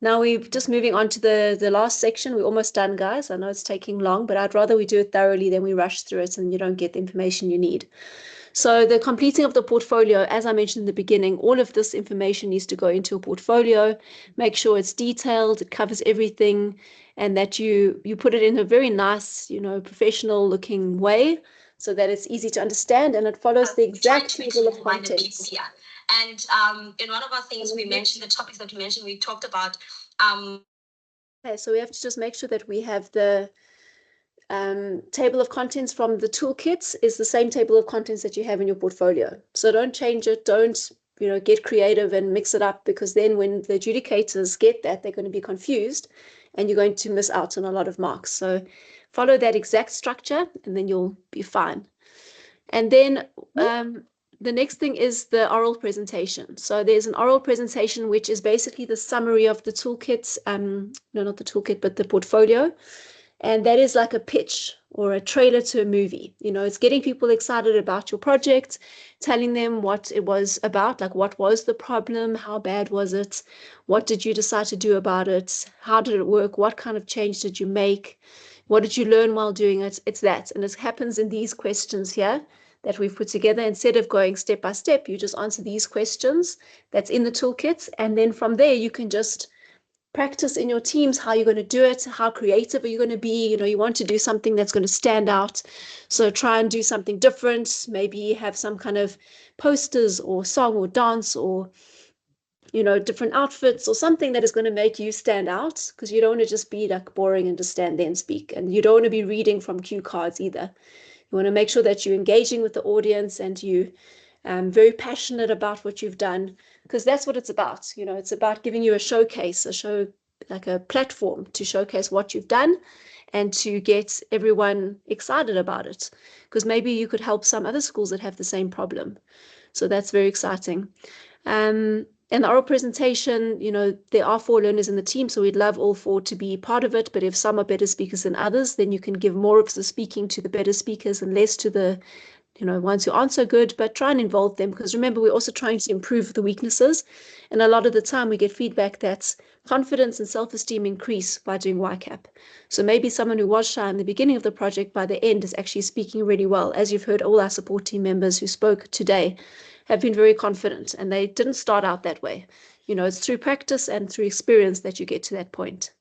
Now we're just moving on to the last section. We're almost done, guys. I know it's taking long, but I'd rather we do it thoroughly than we rush through it and you don't get the information you need. So the completing of the portfolio, as I mentioned in the beginning, all of this information needs to go into a portfolio. Make sure it's detailed, it covers everything, and that you put it in a very nice, professional looking way so that it's easy to understand and it follows the exact table of contents. And in one of our things we mentioned, the topics that we mentioned, we talked about. Okay, so we have to just make sure that we have the table of contents from the toolkits is the same table of contents that you have in your portfolio. So don't change it. Don't, get creative and mix it up, because then when the adjudicators get that, they're going to be confused and you're going to miss out on a lot of marks. So follow that exact structure and then you'll be fine. And then the next thing is the oral presentation. So there's an oral presentation, which is basically the summary of the toolkits. No, not the toolkit, but the portfolio. And that is like a pitch or a trailer to a movie. It's getting people excited about your project, telling them what it was about, like what was the problem, how bad was it, what did you decide to do about it, how did it work, what kind of change did you make, what did you learn while doing it. It's that. And it happens in these questions here that we've put together. Instead of going step by step, you just answer these questions that's in the toolkit. And then from there, you can just practice in your teams how you're going to do it, how creative are you going to be. You want to do something that's going to stand out. So try and do something different. Maybe have some kind of posters or song or dance or, different outfits or something that is going to make you stand out, because you don't want to just be like boring and just stand there and speak. And you don't want to be reading from cue cards either. You want to make sure that you're engaging with the audience and you very passionate about what you've done, because that's what it's about. It's about giving you a showcase, like a platform to showcase what you've done and to get everyone excited about it, because maybe you could help some other schools that have the same problem. So that's very exciting. And the oral presentation, there are 4 learners in the team, so we'd love all 4 to be part of it. But if some are better speakers than others, then you can give more of the speaking to the better speakers and less to the ones who aren't so good, but try and involve them, because remember, we're also trying to improve the weaknesses. And a lot of the time we get feedback that confidence and self-esteem increase by doing YCAP. So maybe someone who was shy in the beginning of the project, by the end, is actually speaking really well. As you've heard, all our support team members who spoke today have been very confident, and they didn't start out that way. It's through practice and through experience that you get to that point.